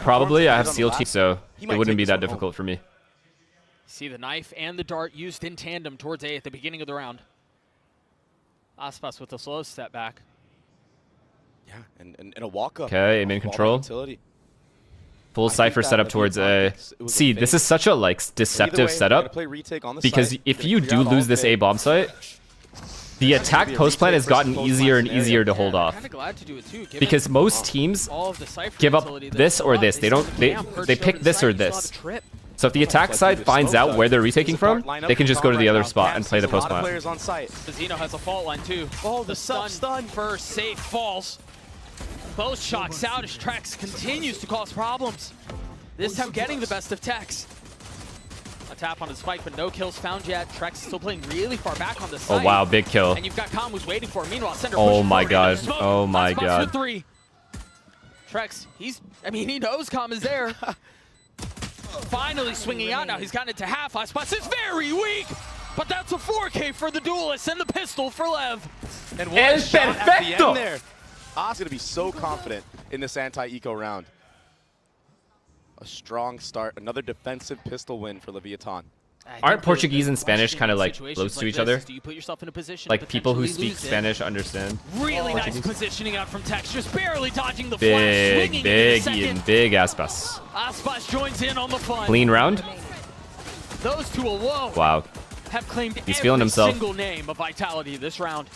Probably. I have seal team, so it wouldn't be that difficult for me. See the knife and the dart used in tandem towards A at the beginning of the round. Aspas with a slow step back. Yeah, and a walk up. Okay, aim in control. Full Cypher setup towards A. See, this is such a like deceptive setup because if you do lose this A bomb site, the attack post plan has gotten easier and easier to hold off. Because most teams give up this or this. They pick this or this. So if the attack side finds out where they're retaking from, they can just go to the other spot and play the post plan. Zeno has a fault line too. Oh, the stun first, safe falls. Both shocks out as Trex continues to cause problems. This time getting the best of Tex. A tap on his spike, but no kills found yet. Trex still playing really far back on the side. Oh wow, big kill. And you've got Calm who's waiting for it. Meanwhile, Sender oh my god. Oh my god. Trex, he knows Calm is there. Finally swinging out now. He's gotten it to half. Aspas is very weak, but that's a 4K for the duelist and the pistol for Lev. And what a shot at the end there. As gonna be so confident in this anti-eco round. A strong start, another defensive pistol win for Leviathan. Aren't Portuguese and Spanish kind of like close to each other? Do you put yourself in a position like people who speak Spanish understand. Really nice positioning out from Tex, just barely dodging the flash. Big Aspas. Aspas joins in on the fun. Clean round. Those two alone. Wow. Have claimed He's feeling himself. Single name of Vitality this round.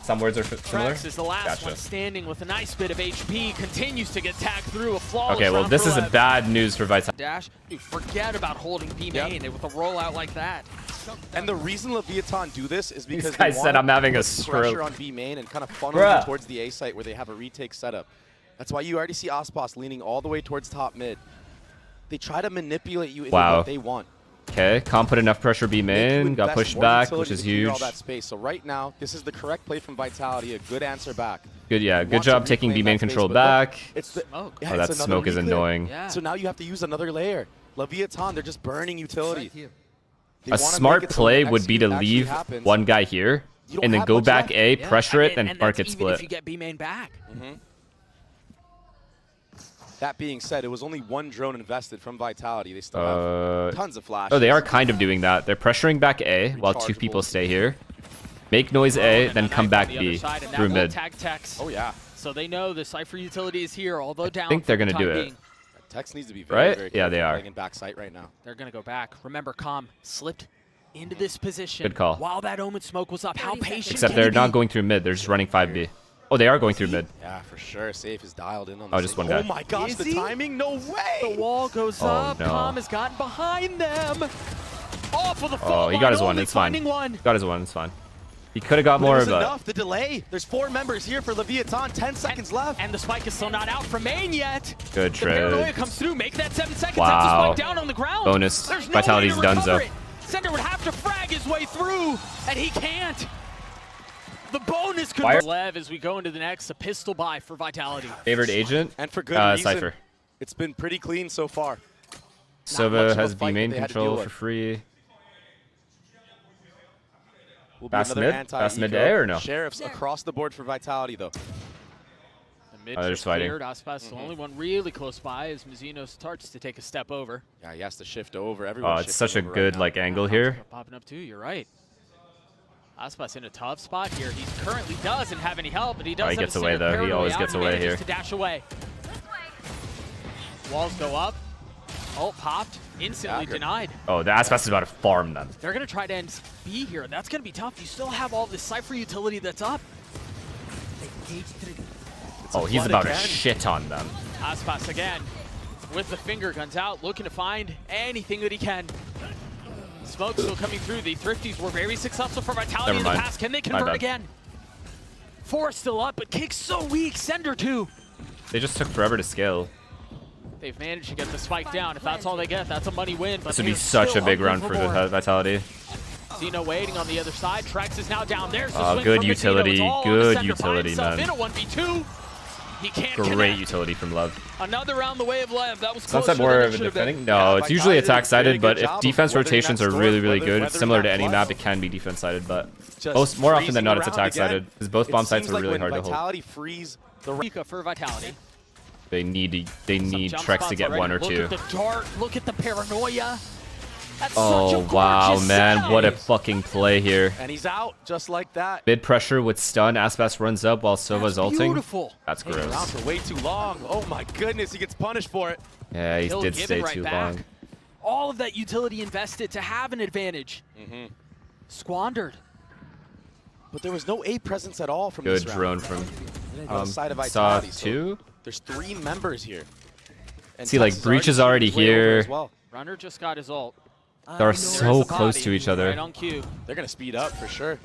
Some words are similar. Trex is the last one standing with a nice bit of HP. Continues to get tagged through a flawless. Okay, well this is a bad news for Vitality. Dash, dude, forget about holding B main with a rollout like that. And the reason Leviathan do this is because these guys said I'm having a stroke. Pressure on B main and kind of funnel them towards the A site where they have a retake setup. That's why you already see Aspas leaning all the way towards top mid. They try to manipulate you into what they want. Okay, can't put enough pressure B main, got pushed back, which is huge. All that space. So right now, this is the correct play from Vitality, a good answer back. Good, yeah, good job taking B main control back. It's the smoke. Oh, that smoke is annoying. Yeah. So now you have to use another layer. Leviathan, they're just burning utility. A smart play would be to leave one guy here and then go back A, pressure it, then market split. If you get B main back. That being said, it was only one drone invested from Vitality. They still have tons of flashes. Oh, they are kind of doing that. They're pressuring back A while two people stay here. Make noise A, then come back B through mid. Tag Tex. Oh, yeah. So they know the Cypher utility is here, although down. I think they're going to do it. Tex needs to be very, very yeah, they are. in back sight right now. They're going to go back. Remember, Calm slipped into this position. Good call. While that Omen smoke was up. How patient Except they're not going through mid. They're just running 5B. Oh, they are going through mid. Yeah, for sure. Safe is dialed in on the just one guy. Oh my gosh, the timing, no way! The wall goes up. No. Calm has gotten behind them. Off of the oh, he got his one. It's fine. Got his one. It's fine. He could have got more of it. Enough. The delay. There's 4 members here for Leviathan. 10 seconds left. And the spike is still not out from main yet. Good trade. The paranoia comes through. Make that 7 seconds. Wow. That's the spike down on the ground. Bonus. There's no Vitality's done so. Sender would have to frag his way through, and he can't. The bonus could Lev as we go into the next, a pistol buy for Vitality. Favored agent? And for good reason. Cypher. It's been pretty clean so far. Sova has B main control for free. Fast mid A or no? Sheriffs across the board for Vitality though. The mid they're just fighting. Aspas, the only one really close by as Mizzino starts to take a step over. Yeah, he has to shift over. Oh, it's such a good like angle here. Popping up too, you're right. Aspas in a tough spot here. He currently doesn't have any help, but he does. He gets away though. He always gets away here. To dash away. Walls go up. Ult popped. Instantly denied. Oh, the Aspas is about to farm them. They're gonna try to end B here, and that's gonna be tough. You still have all this Cypher utility that's up. Oh, he's about to shit on them. Aspas again with the finger guns out, looking to find anything that he can. Smoke still coming through. The Thrifties were very successful for Vitality in the past. Can they convert again? 4 still up, but Kick's so weak. Sender 2. They just took forever to scale. They've managed to get the spike down. If that's all they get, that's a money win. But this would be such a big run for Vitality. Zeno waiting on the other side. Trex is now down. There's the swing good utility. Good utility, man. In a 1v2. He can't Great utility from Lev. Another round the way of Lev. That was closer. More of a defending? No, it's usually attack sided, but if defense rotations are really, really good, similar to any map, it can be defense sided, but more often than not, it's attack sided because both bomb sites are really hard to hold. Vitality frees the for Vitality. They need Trex to get already. one or two. Look at the dart. Look at the paranoia. That's Oh, such a wow, gorgeous man. setup. What a fucking play here. And he's out just like that. Mid pressure with stun. Aspas runs up while Sova's That's ulting. beautiful. That's Hanging around gross. for way too long. Oh my goodness, he gets punished for it. Yeah, he He'll did give stay it right too back. long. All of that utility invested to have an advantage. Squandered. But there was no A presence at all from Good this round. drone from On the side of saw Vitality. So 2. there's 3 members here. And See, like, Tex Breach is already shooting his way over here. as well. Runner just got his ult. They're There's so the close body, to each other. Right on cue. They're going to speed up for sure.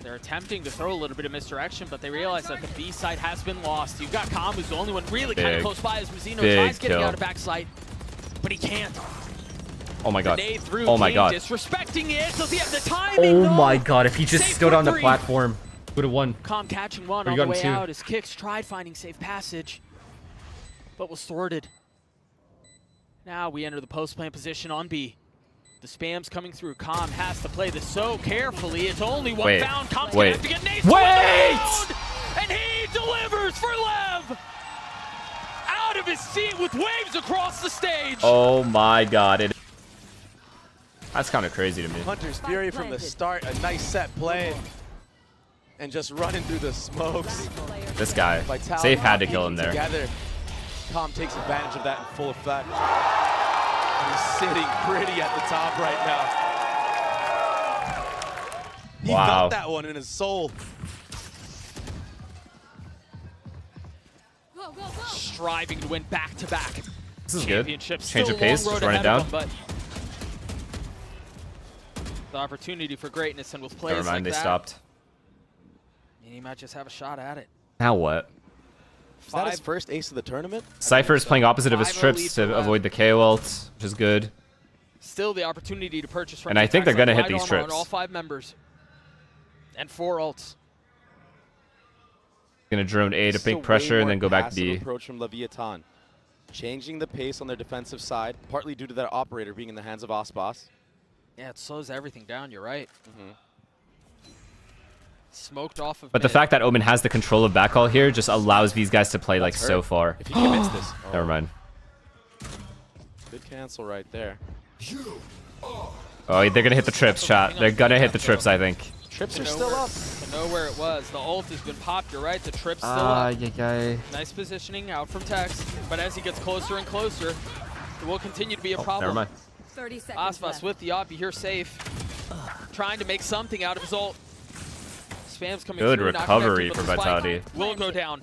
They're attempting to throw a little bit of misdirection, but they realize that the B side has been lost. You've got Calm, who's the only one really kind of Big, close by as Mazzino big tries getting kill. out of backside, but he can't. Oh my god. Grenade through, Oh my King god. disrespecting it. Does he have the timing? Oh though? my god. If he just Safe stood for on the 3. platform, would have won. Calm catching one Or on you the got way him too. out. His kicks tried finding safe passage, but was thwarted. Now we enter the post-plant position on B. The spam's coming through. Calm has to play this so carefully. It's only one Wait, bound. Calm's wait. gonna have to get nades. Wait! And he delivers for Lev! Out of his seat with waves across the stage. Oh my god. That's kind of crazy to me. Hunter's Fury from the start. A nice set play. And just running through the smokes. This guy. Vitality Safe had to kill him there. Together. Calm takes advantage of that in full effect. And he's sitting pretty at the top right now. He Wow. felt that one in his soul. Striving to win back-to-back This is good. championships. Change Still of a long pace. road Just run it ahead down. of them, but the opportunity for greatness, and with plays Never mind, like they that, stopped. he might just have a shot at it. Now what? Is that his first ace of the tournament? Cypher is playing opposite of his 5-0 lead trips for to Lev. avoid the KO ult, which is good. Still the opportunity to purchase from And I think they're gonna hit light these armor on trips. all 5 members. And 4 ults. Gonna drone A to This is a big pressure way and then more go back to passive B. approach from Leviathan. Changing the pace on their defensive side, partly due to their operator being in the hands of Aspas. Yeah, it slows everything down, you're right. Smoked off of But the mid. fact that Omen has the control of backhaul here just allows these guys to play like That's so hurt. far. If he commits this. Never mind. Good cancel right there. Oh, they're gonna hit the trips, chat. They're gonna hit the trips, I think. Trips To are know still where- up. To know where it was. The ult has been popped, you're right. The trip's still Ah, up. yeah. Nice positioning out from Tex. But as he gets closer and closer, it will continue to be a Oh, problem. never mind. 30 seconds Aspas left. with the op, you hear safe. Trying to make something out of his ult. Spam's coming Good through, not recovery connecting, for but the spike Vitality. will go down.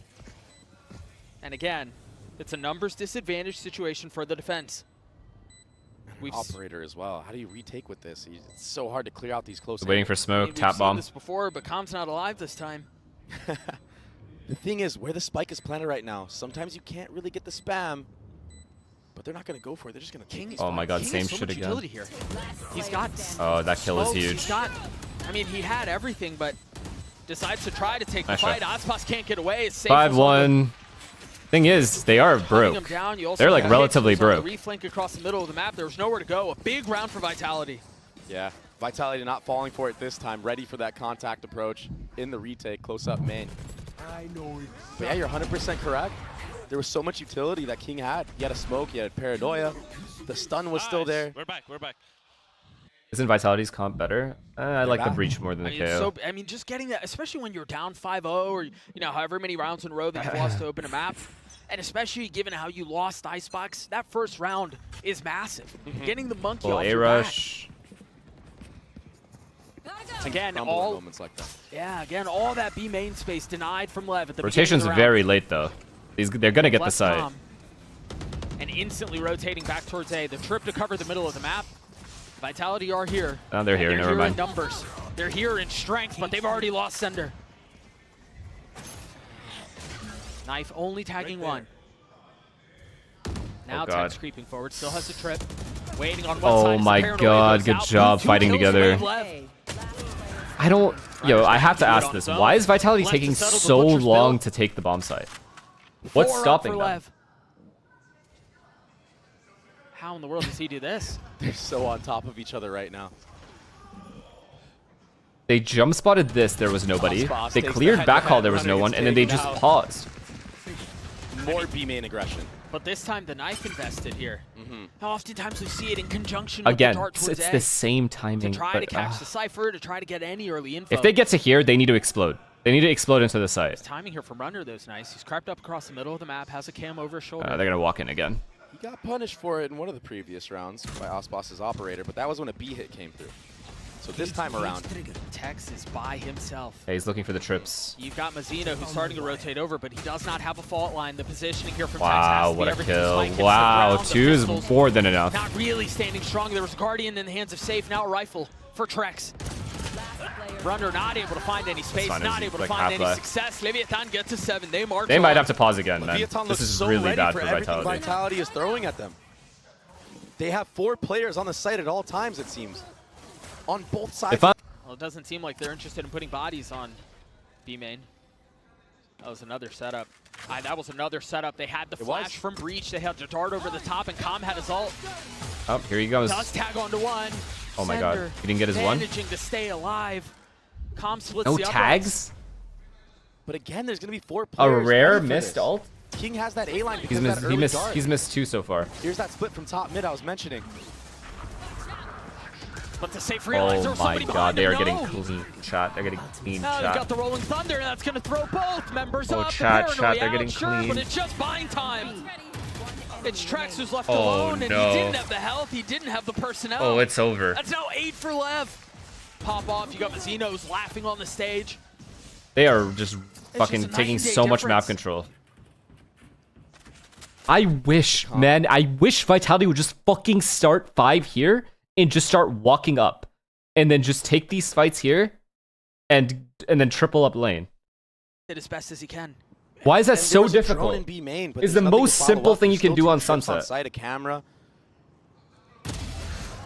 And again, it's a numbers disadvantage situation for the defense. We've Operator as well. How do you retake with this? It's so hard to clear out these close. Waiting for I mean, smoke, we've tap seen bomb. this before, but Calm's not alive this time. The thing is, where the spike is planted right now, sometimes you can't really get the spam, but they're not going to go for it. They're just going to king. Oh my god, King same has so shit much again. utility here. He's got Oh, that kill is smokes, huge. He's got, I mean, he had everything, but decides to try to take the Nice fight. shot. Aspas can't get away. It's safe 5-1. Thing is, they are Hunting broke. him down. You also They're like have relatively Hicks, who's on broke. the reflank across the middle of the map. There was nowhere to go. A big round for Vitality. Yeah, Vitality not falling for it this time. Ready for that contact approach in the retake, close up main. But yeah, you're 100% correct. There was so much utility that King had. He had a smoke, he had paranoia. The stun was still there. We're back. Isn't Vitality's comp better? I like the back. breach more than the I mean, it's KO. so, I mean, just getting that, especially when you're down 5-0 or, you know, however many rounds in a row that you've lost to open a map. And especially given how you lost Icebox, that first round is massive. Getting the monkey Well, off A your back. rush. Again, Crumble in all moments like that. again, all that B main space denied from Lev at the Rotation's beginning of the very late though. They're gonna get the Left site. Tom, and instantly rotating back towards A. The trip to cover the middle of the map. Vitality are here. Oh, they're here, And never here mind. in numbers. They're here in strength, but they've already lost Sender. Knife only tagging one. Now God. Tex creeping forward, still has a trip. Waiting on one Oh side as the my paranoia God, goes good out. job Two fighting kills together. away, Lev. I don't. Yo, I have to Do it ask on this. his own. Why is Vitality Left to taking settle the so butcher's long bill. to take the bomb site? What's 4 up stopping for them? Lev. How in the world does he do this? They're so on top of each other right now. They jump spotted this, there was nobody. Boss They takes cleared the back hall, head-to-head, there was no runner one, gets and then they taken just out. paused. More B main aggression. But this time the knife invested here. How oftentimes we see it in conjunction with Again, the dart towards it's A. the same timing. To try but, to catch the Cypher, to try to get any early info. if they get to here, they need to explode. They need to explode into the site. His timing here from Runner, though, is nice. He's crept up across the middle of the map, has a cam over his shoulder. They're going to walk in again. He got punished for it in one of the previous rounds by Osboss's operator, but that was when a B hit came through. So this time around, Tex is by himself. Hey, he's looking for the trips. You've got Mazzino who's starting to rotate over, but he does not have a fault line. The positioning here from Wow, Tex what a has to be kill. everything to Wow, spike hits the 2 is ground, the more pistols than enough. Not really standing strong. There was a Guardian in the hands of Safe, now a rifle for Trex. Runner not able to find any space, fine, not it's able to like find any half-life. success. Leviathan gets to 7. They march They might on. have to pause again, man. Leviathan This looks is so really ready bad for for everything Vitality. Vitality is throwing at them. They have 4 players on the site at all times, it seems. On both sides. If I'm Well, it doesn't seem like they're interested in putting bodies on B main. That was another setup. That was another setup. They had the flash from Breach. They had the dart over the top, and Com had his ult. Oh, here he goes. Does tag onto one. Oh my god. Sender He didn't get his one? managing to stay alive. Com splits No the tags? But again, there's going to be 4 A players. rare ready for missed this. ult? King has that A line because He's of missed, that early dart. he's missed 2 so far. Here's that split from top mid I was mentioning. But the Safe realize there Oh was my somebody god, behind they him. are getting No. clean shot. They're getting clean Now they've got shot. the Rolling Thunder, and that's going to throw both members Oh, up. chat, The chat, Paranoia they're out, getting sure, clean. but it's just buying time. It's Trex who's left Oh, alone, and no. he didn't have the health, he didn't have the personnel. Oh, it's over. That's now 8 for Lev. Pop off, you got Mazzino's laughing on the stage. They are just fucking just a taking night and so day much map difference. control. I wish, man, I wish Vitality would just fucking start 5 here and just start walking up. And then just take these fights here and then triple up lane. Did as best as he can. Why is that And so there's a drone difficult? in B main, but It's there's the nothing most to follow simple up. thing you There's can still do 2 on trips Sunset. On site, a camera.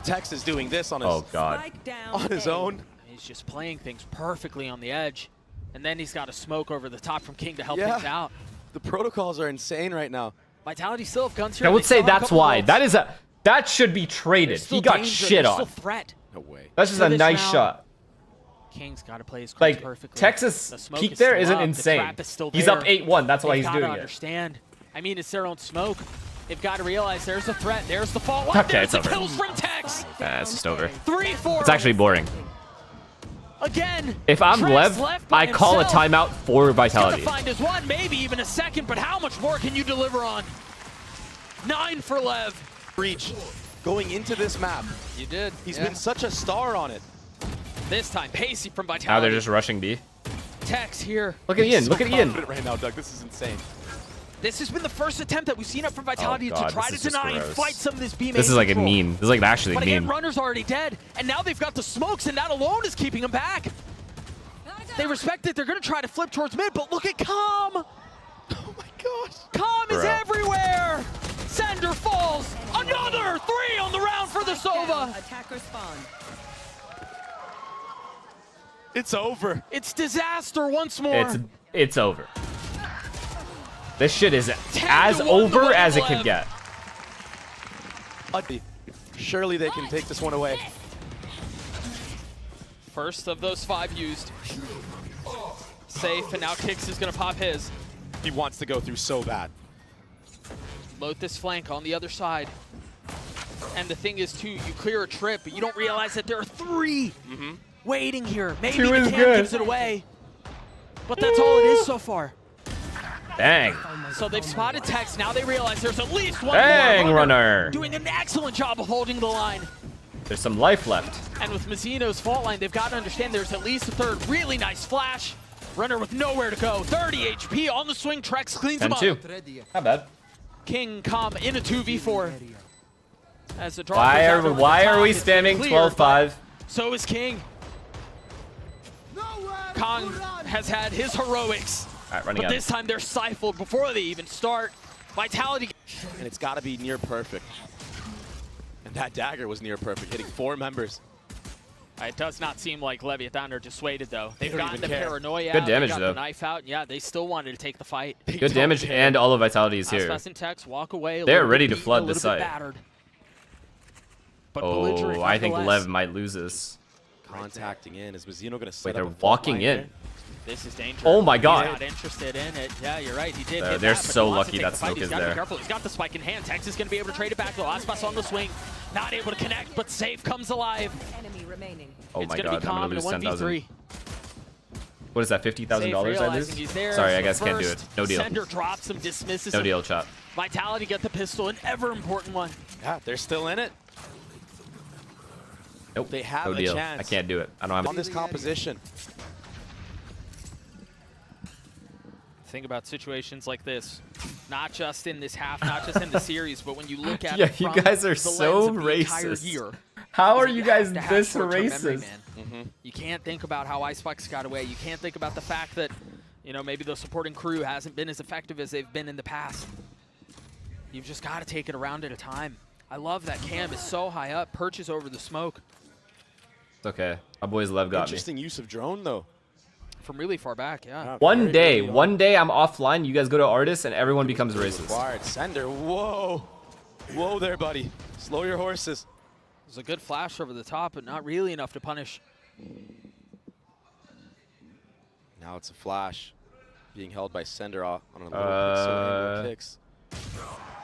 Tex is doing this on his, Oh god. on his own. He's just playing things perfectly on the edge. And then he's got a smoke over the top from King to help Yeah. things out. The protocols are insane right now. Vitality still have guns here. I and would they still say have a that's couple why. ults. That should be traded. There's still He got danger, shit there's on. still threat. No way. That's just To a this nice round. shot. King's got to play his cards Like, perfectly. Texas The smoke peak is there still isn't up. The insane. trap is still He's there. up 8-1. That's why They've he's gotta doing it. understand. I mean, it's their own smoke. They've got to realize there's a threat. There's the fault line. Okay, There's it's the over. kills from Tex. It's just over. 3-4. It's actually boring. Again. If I'm Trex Lev, left by I call a himself. timeout for Get Vitality. to find his one, maybe even a second, but how much more can you deliver on? 9 for Lev. Breach going into this map. You did. He's been such a star on it. This time, Pacey from Vitality. Now they're just rushing B. Tex here. Look at Ian. So Look at Ian. confident right now, Doug. This is insane. This has been the first attempt that we've seen up from Vitality God, to try this to is just deny and gross. fight some of this B main This is like a control. meme. This is like actually But again, meme. Runner's already dead, and now they've got the smokes, and that alone is keeping them back. They respect it. They're going to try to flip towards mid, but look at Com. Oh my gosh. Com is Bruh. everywhere. Sender falls. Another 3 on the round for the Sova. Attacker spawn. It's over. It's disaster once more. It's over. This shit is 10 as to 1 over to as it Lev. could get. Surely they can take this one away. First of those 5 used. Safe, and now Kix is going to pop his. He wants to go through so bad. Load this flank on the other side. And the thing is, too, you clear a trip, but you don't realize that there are 3 waiting here. Maybe 2 the is cam good. gives it away. But that's all it is so far. Dang. So they've spotted Tex. Now they realize there's at least one Dang, more. Runner. Doing an excellent job of holding the line. There's some life left. And with Mazzino's fault line, they've got to understand there's at least a 3rd. Really nice flash. Runner with nowhere to go. 30 HP on the swing. Trex cleans him up. 10-2. Not bad. King Com in a 2v4. As the draw Why goes out over are the top, we it's been spamming cleared, 12-5? So is King. Kong has had his heroics, Alright, running but out. this time they're stifled before they even start. Vitality. And it's got to be near perfect. And that dagger was near perfect, hitting 4 members. It does not seem like Leviathan are dissuaded, though. They've don't gotten even the care. paranoia Good out, damage, they got though. the knife out, and yeah, they still wanted to take the fight. They Good don't damage, care. and all of Vitality is here. Aspas and Tex walk away. A They're little bit ready to beaten, flood a the little bit site. battered. But belligerent Oh, I think nonetheless. Lev might lose this. Contacting in. Is Mazzino going to set Wait, up they're a fault walking line in. here? This is dangerous. Oh my god. He's not interested in it. Yeah, you're right. He did hit They're that, but so he wants lucky to take that the fight. smoke He's is got to be there. careful. He's got the spike in hand. Tex is going to be able to trade it back though. Aspas on the swing. Not able to connect, but safe comes alive. Enemy remaining. Oh It's my going to god, be I'm calm gonna in a lose 10,000. 1v3. What is that, $50,000 I realizing he's lose? there. Sorry, I So guess can't do it. first, No deal. Sender drops him, dismisses No him. deal, chat. Vitality get the pistol, an ever important one. Yeah, they're still in it. Nope. They have no a deal. chance. I can't do it. I don't have On this composition. Think about situations like this, not just in this half, not just in the series, but when you look at Yeah, it you from guys are the so lens of the entire racist. year. How are is you that guys have to have this short-term memory, racist? man. You can't think about how Icebox got away. You can't think about the fact that, you know, maybe the supporting crew hasn't been as effective as they've been in the past. You've just got to take it around at a time. I love that Cam is so high up, perches over the smoke. It's okay. My boy's Lev got me. Interesting use of drone though. From really far back, yeah. One day I'm offline, you guys go to Artist, and everyone becomes racist. Required. Sender, whoa. Whoa there, buddy. Slow your horses. It was a good flash over the top, but not really enough to punish. Now it's a flash. Being held by Sender on a little pixel angle kicks.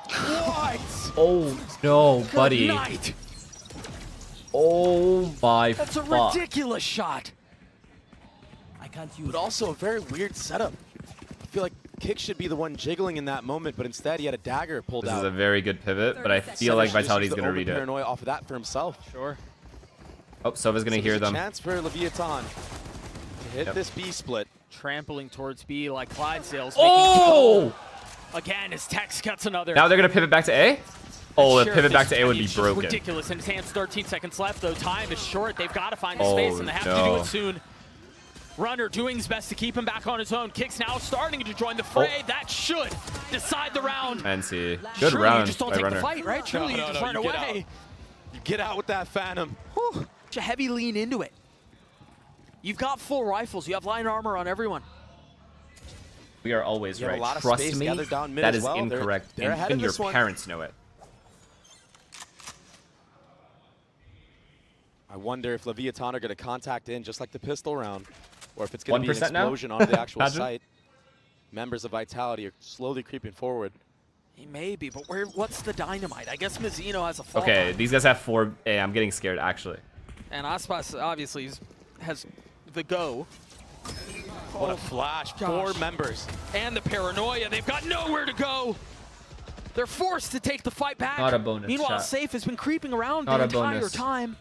What? Oh no, buddy. Good night. Oh my That's a fuck. ridiculous shot. But also a very weird setup. I feel like Kick should be the one jiggling in that moment, but instead he had a dagger pulled This out. is a very good pivot, but I feel Sender like should just Vitality's use the gonna read it. paranoia off of that for himself. Sure. Oh, Sova's gonna hear There's a them. chance for Leviathan to hit this B split. Trampling towards B like Clydesdale's. Oh! Again, as Tex cuts another. Now they're gonna pivot back to A? Oh, the Sure, pivot back this- to A would I mean, be it's just broken. ridiculous. In his hands, 13 seconds left, though. Time is short. They've got to find a Oh, space, and they have to do no. it soon. Runner doing his best to keep him back on his own. Kicks now starting to join the fray. That should decide the round. NC. Good Surely round you just don't by take Runner. the fight, right? Surely No, you just no, run you get away. You get out with that Phantom. Whew. Such a heavy lean into it. You've got full rifles. You have line armor on everyone. We are always You have a right. lot of Trust space me, gathered down mid that as is well. incorrect. They're ahead and of your this one. parents know it. I wonder if Leviathan are going to contact in just like the pistol round, or if it's going to be an 1% now? explosion onto the actual Imagine. site. Members of Vitality are slowly creeping forward. He may be, but what's the dynamite? I guess Mizzino has a fall. Okay, these guys have 4 A. I'm getting scared, actually. And Aspas obviously has the go. What a flash. gosh. 4 members. And the paranoia. They've got nowhere to go. They're forced to take the fight back. Not a bonus Meanwhile, shot. Safe has been creeping around Not the a entire bonus. time.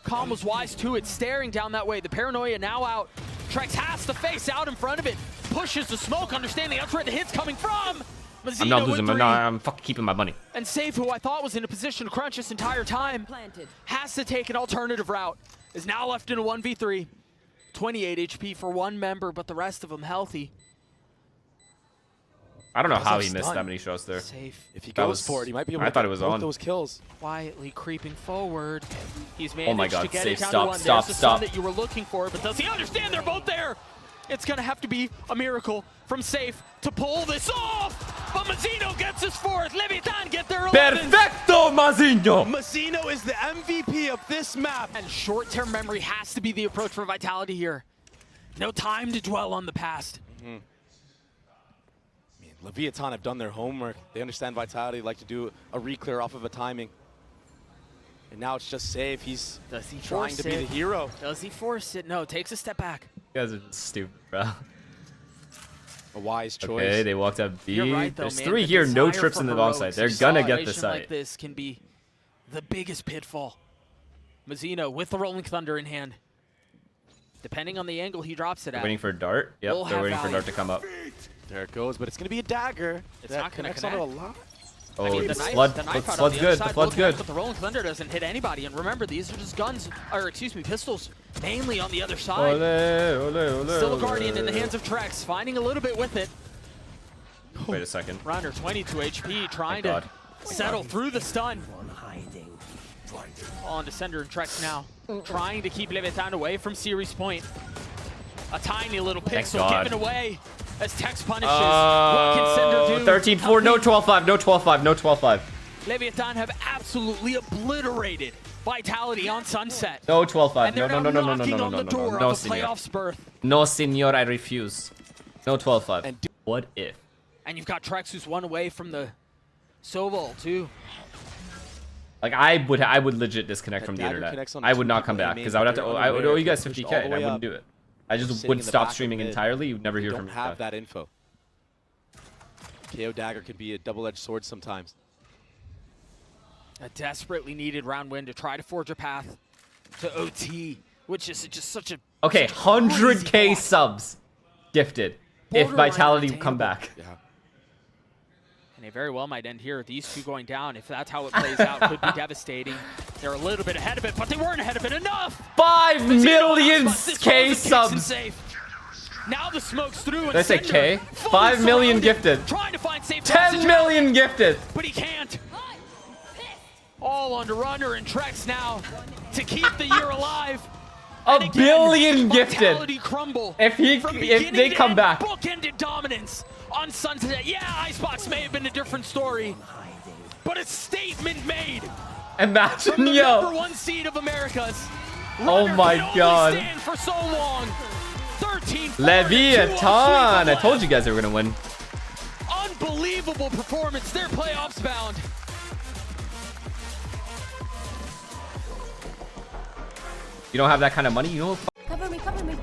Calm was wise to it, staring down that way. The paranoia now out. Trex has to face out in front of it. Pushes the smoke, understanding that's where the hit's coming from. Mizzino I'm not with losing. 3. I'm fucking keeping my money. And Safe, who I thought was in a position to crunch this entire time, Planted. has to take an alternative route. Is now left in a 1v3. 28 HP for one member, but the rest of them healthy. I don't know how he have missed stun. that many shots there. Safe. If he That goes was- for it, he might be able I to thought get it was both on. those kills. Quietly creeping forward. He's managed Oh my God, to get Safe, it down stop, to 1. stop, There's the stop. stun that you were looking for, but does he understand they're both there? It's going to have to be a miracle from Safe to pull this off. But Mizzino gets his 4th. Leviathan get their 11th. Perfecto, Mazinho! Mazzino is the MVP of this map. And short-term memory has to be the approach for Vitality here. No time to dwell on the past. Leviathan have done their homework. They understand Vitality like to do a re-clear off of a timing. And now it's just Safe. He's Does he trying force to be it? the hero. Does he force it? No, takes a step back. You guys are stupid, bro. A wise choice. Okay, they walked up B. You're right, though, There's man. 3 The here, no desire trips for in the bomb site. heroics They're in a gonna get the situation like site. this can be the biggest pitfall. Mizzino with the Rolling Thunder in hand. Depending on the angle he drops it at. Waiting for Dart. Yep, We'll they're have waiting for value. Dart to come up. There it goes, but it's going to be a dagger. It's that not gonna connects onto a connect. lot. Oh, I mean, the the knife, flood. the The knife out on flood's the good. other The side flood's will connect, good. But the Rolling Thunder doesn't hit anybody. And remember, these are just guns, or excuse me, pistols, mainly on the other side. Ole, ole, ole, Still a ole. Guardian in the hands of Trex, finding a little bit with it. Wait a second. Runner, 22 HP, trying Thank to God. settle through the stun. On to Sender and Trex now, trying to keep Leviathan away from series point. A tiny little pixel God. given away as Tex punishes. What can Sender do? 13-4, no 12-5, no 12-5, no 12-5. Leviathan have absolutely obliterated Vitality on Sunset. No 12-5. And No, they're no, now no, no, no, no, knocking no, on no, the no, door no, no, of a senor. playoffs berth. No, senor, I refuse. No 12-5. And What if? And you've got Trex who's one away from the Soval too. Like I would legit disconnect from the Dagger internet. connects on I would two not people come back in because main, I would have but to. they're I would owe unaware. you guys They're pushed 50K. all the And I way wouldn't up. do it. I just Sitting would in the stop back of streaming mid. entirely. You'd never hear You from don't me. have that info. KO Dagger can be a double-edged sword sometimes. A desperately needed round win to try to forge a path to OT, which is just such a Okay, such a 100K crazy block. subs gifted if Borderline Vitality unattainable. come back. Yeah. And it very well might end here. These two going down, if that's how it plays out, could be devastating. They're a little bit ahead of it, but they weren't ahead of it enough. 5 million This K goes and kicks and subs. safe. Now the smoke's through. And Did I say Cinder K? fully 5 million surrounded, gifted. Trying to find safe 10 passage, million gifted. but he can't. All under Runner and Trex now to keep the year alive. A And again, billion gifted. Vitality crumble If from they beginning to come end, back. Bookended dominance on Sunset. Yeah, Icebox may have been a different story, but a statement made Imagine, from the number yo. 1 seed of Americas. Oh Runner my can only God. stand for so long. 13 Leviathan. I told you guys they were gonna win. Unbelievable performance. They're playoffs bound. You don't have that kind of money, you know. Cover me, cover me.